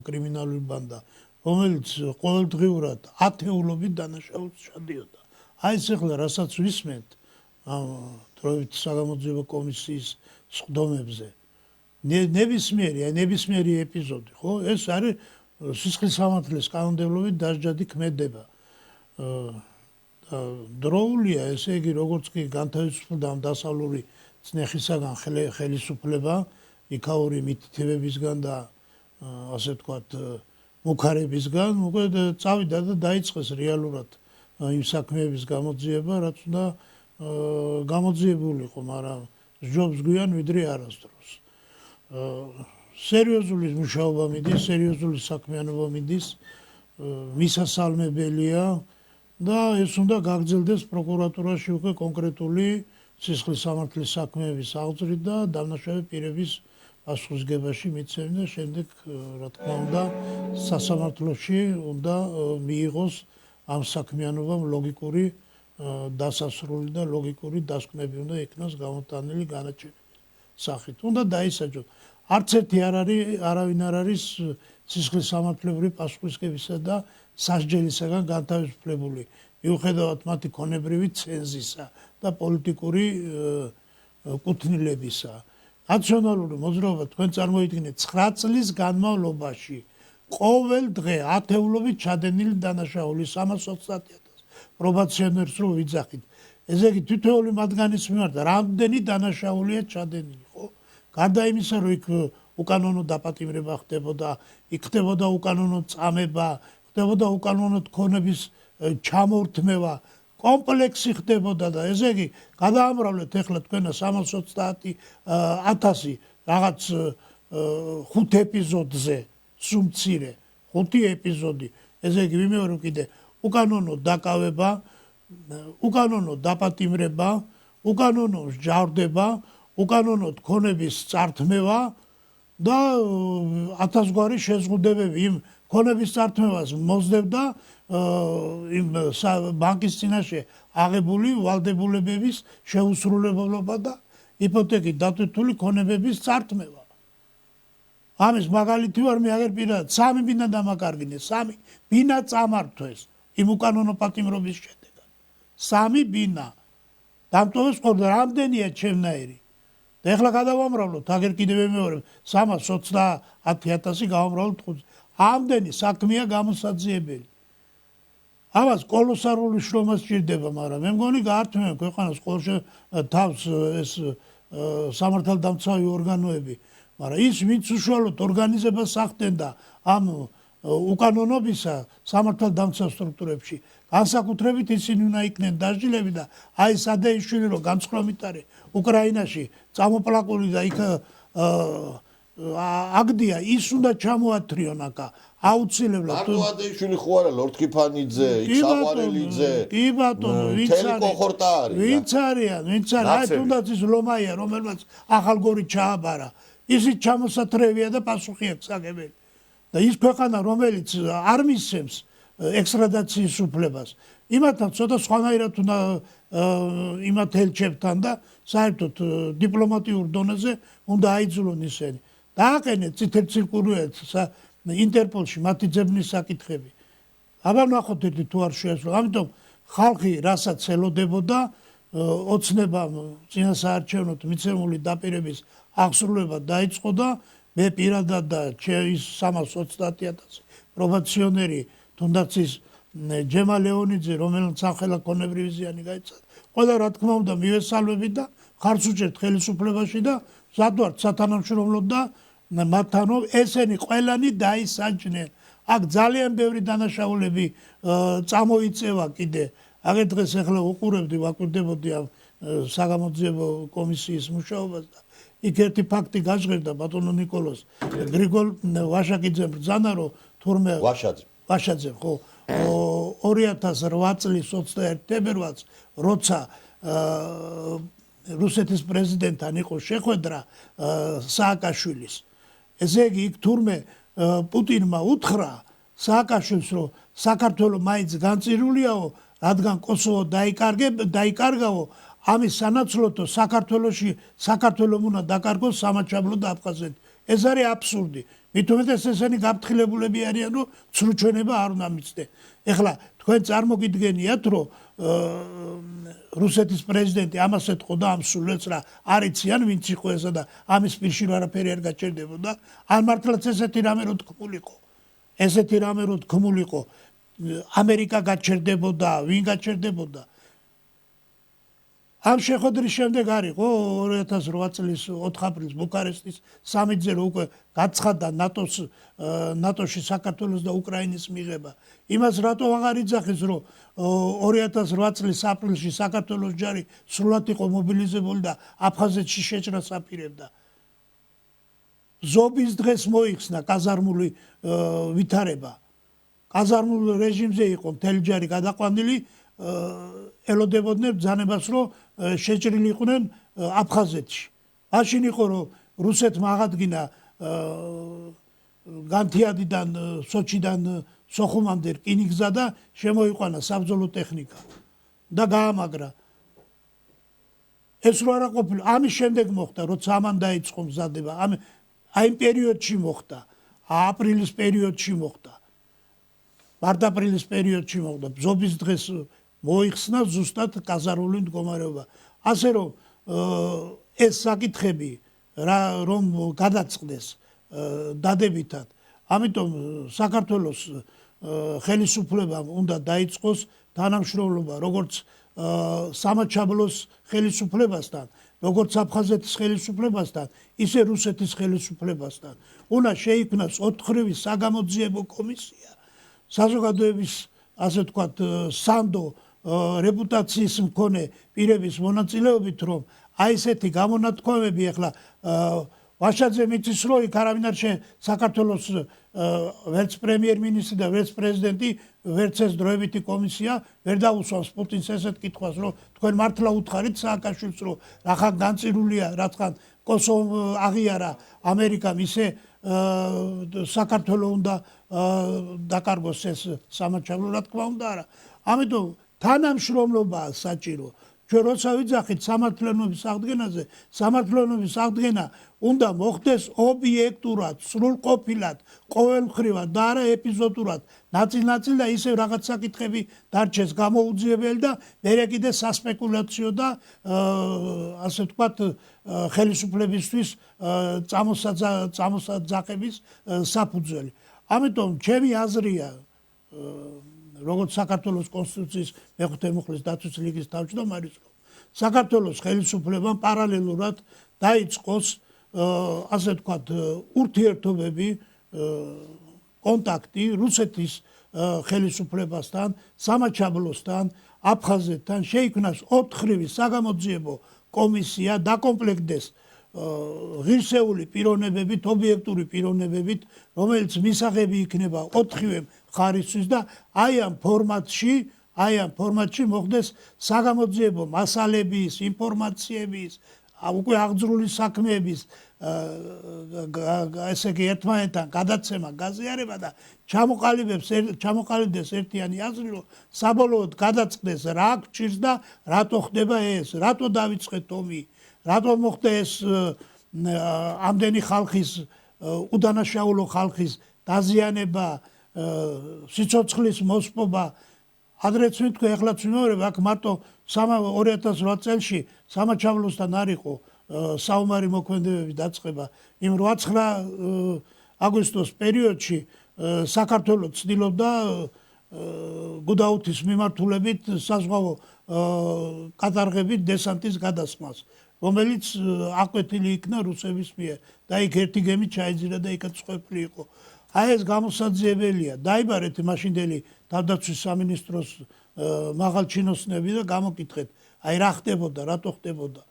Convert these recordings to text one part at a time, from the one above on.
კრიმინალური ბანდა, რომელიც ყოველდღიურად ათეულობით დანაშაულს ჩადიოდა. აი ეს ახლა რასაც ვისმენთ ამ დროებით საგამოძიებო კომისიის სხდომებზე. ნებისმიერი ეპიზოდი, ხო? ეს არის სისხლის სამართლის კანონმდებლობით დასჯადი ქმედება. დროულია, ესე იგი, როგორც კი განთავისუფლდა ამ დასავლური წნეხისაგან ხელისუფლება, იქაური მითითებებისგან და ასე ვთქვათ, მუქარებისგან, უკვე წავიდა და დაიწყეს რეალურად იმ საქმეების გამოძიება, რაც უნდა გამოძიებულიყო, მაგრამ სჯობს გვიან ვიდრე არასდროს. სერიოზული მუშაობა მიდის, სერიოზული საქმიანობა მიდის, მისასალმებელია და ეს უნდა გაგრძელდეს პროკურატურაში უკვე კონკრეტული სისხლის სამართლის საქმეების აღძვრით და დამნაშავე პირების პასუხისგებაში მიცემი და შემდეგ, რა თქმა უნდა, სასამართლოში უნდა მიიღოს ამ საქმიანობამ ლოგიკური დასასრული და ლოგიკური დასკვნები უნდა იქნას გამოტანილი განაჩენების სახით. უნდა დაისაჯოს. არც ერთი არავინ არ არის სისხლის სამართლებრივი პასუხისგებისა და სასჯელისაგან განთავისუფლებული, მიუხედავად მათი ქონებრივი ცენზისა და პოლიტიკური კუთვნილებისა. ნაციონალური მოძრაობა თქვენ წარმოიდგინეთ 9 წლის განმავლობაში ყოველ დღე ათეულობით ჩადენილი დანაშაული 320,000 პრობაციონერს რო ვიძახით. ესე იგი თითოეული მათგანის მიმართ რამდენი დანაშაულია ჩადენილი, ხო? გარდა იმისა, რომ იქ უკანონო დაპატიმრება ხდებოდა, იქ ხდებოდა უკანონო წამება, ხდებოდა უკანონო ქონების ჩამორთმევა, კომპლექსი ხდებოდა და ესე იგი გადაამრავლეთ ახლა თქვენა 330,000 რაღაც 5 ეპიზოდზე, სუმცირე 5 ეპიზოდი. ესე იგი ვიმეორო კიდე უკანონო დაკავება, უკანონო დაპატიმრება, უკანონო სჯავრდება, უკანონო ქონების წართმევა და 1000 გვარი შეზღუდებები იმ ქონების წართმევას მოსდევდა იმ ბანკის წინაშე აღებული ვალდებულებების შეუსრულებლობა და იპოთეკით დატვირთული ქონებების წართმევა. ამის მაგალითი ვარ მე აგერ პირადად 3 ბინა დამაკარგინეს, 3 ბინა წამართვეს იმ უკანონო პატიმრობის შედეგად. 3 ბინა დამტოვეს ხოლმე რამდენია ჩემნაირი. და ეხლა გადავამრავლოთ, აგერ კიდევ მეორე 320,000 გავამრავლოთ 5. ამდენი საქმეა გამოსაძიებელი. ამას კოლოსალური შრომა სჭირდება, მაგრამ მე მგონი გაართმევენ ქვეყანას ყოველ თავს ეს სამართალდამცავი ორგანოები, მაგრამ ის ვინც უშუალოდ ორგანიზებას ახდენ და ამ უკანონობისა სამართალდამცავ სტრუქტურებში განსაკუთრებით ისინი უნდა იქნენ დასჯილები და აი სადეიშვილი რო განცხრომით არის უკრაინაში წამოპლაკული და იქ აგდია ის უნდა ჩამოათრიონ აქა აუცილებლად მარტო ადეიშვილი ხო არა ლორდ კიფანიძე, იქ საყვარელიძე, კი ბატონო, ვინც არიან, აი თუნდაც ის ლომაია, რომელმაც ახალგორი ჩააბარა, ისიც ჩამოსათრევია და პასუხი აქვს აგებელი. და ის ქვეყანა, რომელიც არ მისცემს ექსტრადაციის უფლებას, იმათთან ცოტა სხვანაირად უნდა იმათ ელჩებთან და საერთოდ დიპლომატიურ დონეზე უნდა აიძულონ ისინი. დააყენეთ წითელ ცირკულოებს ინტერპოლში მათი ძებნის საკითხები. აბა ნახოთ ერთი თუ არ შეასრულა. ამიტომ ხალხი რასაც ელოდებოდა ოცნებამ წინასაარჩევნოდ მიცემული დაპირების აღსრულება დაიწყო და მე პირადად და ის 320,000 პრობაციონერი თუნდაც ის ჯემა ლეონიძე, რომელიც სამხელა ქონებრივი ზიანი გაიცადა. ყველა რა თქმა უნდა მივესალმებით და ხარც უჭერთ ხელისუფლებაში და ზადვართ სათანამშრომლოდ და მათთანო ესენი ყველანი დაისაჯნენ. აქ ძალიან ბევრი დანაშაულები წამოიწევა კიდე. აგერ დღეს ახლა უყურებდი, ვაკვირდებოდი ამ საგამოძიებო კომისიის მუშაობას და იქ ერთი ფაქტი გაჟღერდა ბატონო ნიკოლოზ გრიგოლ ვაშაკიძემ ბრძანა რომ თურმე ვაშაძე ხო 2008 წლის 21 თებერვალს როცა რუსეთის პრეზიდენტთან იყო შეხვედრა სააკაშვილის. ესე იგი იქ თურმე პუტინმა უთხრა სააკაშვილს რომ საქართველოს მაინც განწირულიაო, რადგან კოსოვო დაიკარგაო, ამის სანაცვლოდ საქართველოში საქართველოს უნდა დაკარგოს სამაჩაბლო და აფხაზეთი. ეს არის აბსურდი. მით უმეტეს ესენი გაფრთხილებულები არიან, რომ ცრუჩვენება არ უნდა მიცდე. ეხლა თქვენ წარმოგიდგენიათ, რომ რუსეთის პრეზიდენტი ამას ეთყო და ამ სულელს რა არიციან ვინც იყო ესა და ამის პირში არაფერი არ გაჩერდებოდა. ან მართლაც ესეთი რამე რო თქმულიყო. ესეთი რამე რო თქმულიყო, ამერიკა გაჩერდებოდა, ვინ გაჩერდებოდა. ამ შეხვედრის შემდეგ არისო 2008 წლის 4 აპრილს ბუქარესტის სამიტზე რო უკვე გაცხადდა ნატოში საქართველოს და უკრაინის მიღება. იმას რატო აღარ იძახის, რომ 2008 წლის აპრილში საქართველოს ჯარი სრულად იყო მობილიზებული და აფხაზეთში შეჭრას აპირებდა. ზობის დღეს მოიხსნა კაზარმული ვითარება. კაზარმულ რეჟიმზე იყო მთელი ჯარი გადაყვანილი, ელოდებოდნენ ბრძანებას, რომ შეჭრილი იყვნენ აფხაზეთში. მაშინ იყო, რომ რუსეთმა აღადგინა განთიადიდან, სოჩიდან სოხუმამდე რკინიგზა და შემოიყვანა საბრძოლო ტექნიკა და გაამაგრა. ეს რო არა ყოფილა, ამის შემდეგ მოხდა, როცა ამან დაიწყო მზადება, აი იმ პერიოდში მოხდა, აპრილის პერიოდში მოხდა. მარტ-აპრილის პერიოდში მოხდა. ბრძობის დღეს მოიხსნა ზუსტად კაზარმული მდგომარეობა. ასე რომ ეს საკითხები რომ გადაწყდეს დადებითად, ამიტომ საქართველოს ხელისუფლებამ უნდა დაიწყოს თანამშრომლობა როგორც სამაჩაბლოს ხელისუფლებასთან, როგორც აფხაზეთის ხელისუფლებასთან, ისე რუსეთის ხელისუფლებასთან. უნდა შეიქმნას 4-ხრივი საგამოძიებო კომისია, საზოგადოების ასე ვთქვათ სანდო რეპუტაციის მქონე პირების მონაწილეობით, რომ აი ესეთი გამონათქვამები ახლა ვაშაძე მიწის რო იქ არავინ არ საქართველოს ვერც პრემიერ-მინისტრი და ვერც პრეზიდენტი ვერც ეს დროებითი კომისია ვერ დაუსვამს პუტინს ესეთ კითხვას, რომ თქვენ მართლა უთხარით სააკაშვილს, რომ რახან განწირულია, რახან კოსოვო აღიარა ამერიკამ, ისე საქართველო უნდა დაკარგოს ეს სამაჩაბლო, რა თქმა უნდა არა. ამიტომ თანამშრომლობაა საჭირო. ჩვენ როცა ვიძახით სამართლიანობის აღდგენაზე, სამართლიანობის აღდგენა უნდა მოხდეს ობიექტურად, სრულყოფილად, ყოველმხრივად და არა ეპიზოდურად, ნაწილ-ნაწილ და ისევ რაღაც საკითხები დარჩეს გამოუძიებელი და მერე კიდე სასპეკულაციო და ასე ვთქვათ ხელისუფლებისთვის წამოსაძახების საფუძველი. ამიტომ ჩემი აზრია, როგორც საქართველოს კონსტიტუციის მეხუთე მუხლის დაცვის ლიგის თავმჯდომარის, რომ საქართველოს ხელისუფლებამ პარალელურად დაიწყოს ასე ვთქვათ ურთიერთობები, კონტაქტი რუსეთის ხელისუფლებასთან, სამაჩაბლოსთან, აფხაზეთთან, შეიქმნას 4-ხრივი საგამოძიებო კომისია, დაკომპლექტდეს ღირსეული პიროვნებებით, ობიექტური პიროვნებებით, რომელიც მისაღები იქნება 4-ხივე ხარისხის და აი ამ ფორმატში მოხდეს საგამოძიებო მასალების, ინფორმაციების, უკვე აღძრული საქმეების ესე იგი ერთმანეთთან გადაცემა, გაზიარება და ჩამოყალიბდეს ერთიანი აზრი, რომ საბოლოოდ გადაწყდეს რა გჭირს და რატო ხდება ეს, რატო დავიწყეთ ომი, რატო მოხდა ეს ამდენი ხალხის უდანაშაულო ხალხის დაზიანება, სიცოცხლის მოსპობა. ადრეც ვიტყვი, ახლაც ვიმეორებ, აქ მარტო 2008 წელში სამაჩაბლოსთან არ იყო საომარი მოქმედებების დაწყება. იმ 8-9 აგვისტოს პერიოდში საქართველოს ცდილობდა გუდაუთის მიმართულებით საზღვაო კატარღებით დესანტის გადასხმას, რომელიც აკვეთილი იქნა რუსების მიერ და იქ ერთი გემი ჩაიძირა და იქაც ხვეფილი იყო. აი ეს გამოსაძიებელია. დაიბარეთ მაშინდელი თავდაცვის სამინისტროს მაღალჩინოსნები და გამოკითხეთ, აი რა ხდებოდა, რატო ხდებოდა.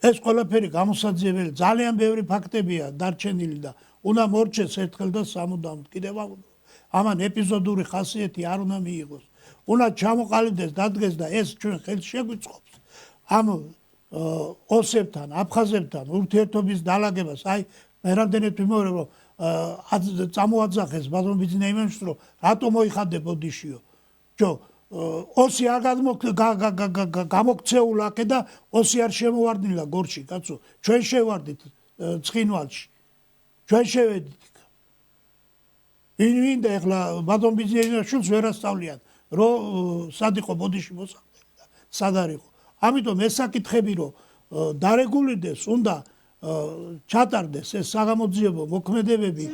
ეს ყველაფერი გამოსაძიებელი, ძალიან ბევრი ფაქტებია დარჩენილი და უნდა მორჩეს ერთხელ და სამუდამოდ. კიდევ ამან ეპიზოდური ხასიათი არ უნდა მიიღოს. უნდა ჩამოყალიბდეს, დადგეს და ეს ჩვენ ხელს შეგვიწყობს ამ ოსებთან, აფხაზებთან ურთიერთობის დალაგებას. აი მე რამდენად ვიმეორებ, რომ წამოაძახეს ბატონ ბიძინა იმენს, რომ რატო მოიხადე ბოდიშიო. ოსი არ გამოქცეულა აქ და ოსი არ შემოვარდნილა გორში, კაცო. ჩვენ შევარდით ცხინვალში. ჩვენ შევედით. ვინდა ეხლა ბატონ ბიზნესაშვილს ვერ ასწავლიან, რომ სად იყო ბოდიში მოსახლე და სად არ იყო. ამიტომ ეს საკითხები რომ დარეგულირდეს, უნდა ჩატარდეს ეს საგამოძიებო მოქმედებები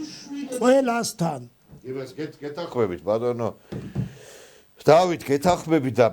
ყველასთან. იმას გეთანხმებით ბატონო დავით, გეთანხმებით და